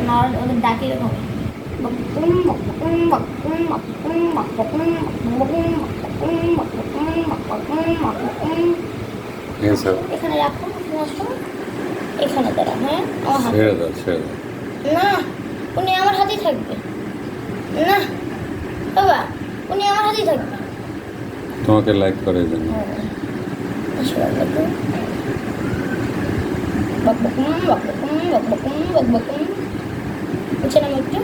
না ওদের ডাকি এরকম এখানে রাখো এখানে দাঁড়া। হ্যাঁ ছেড়ে দাও ছেড়ে দাও। না উনি আমার হাতেই থাকবে না বাবা, উনি আমার হাতেই থাকবে। তোমাকে লাইক করে এই জন্য। বুঝছেন আমি একটু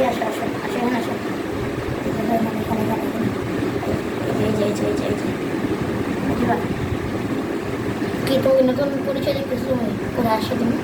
আসো আসো আসো আসো এখানে আসো কি তুমি নতুন পরিচয় দেখতেছো কোথায় আসো তুমি?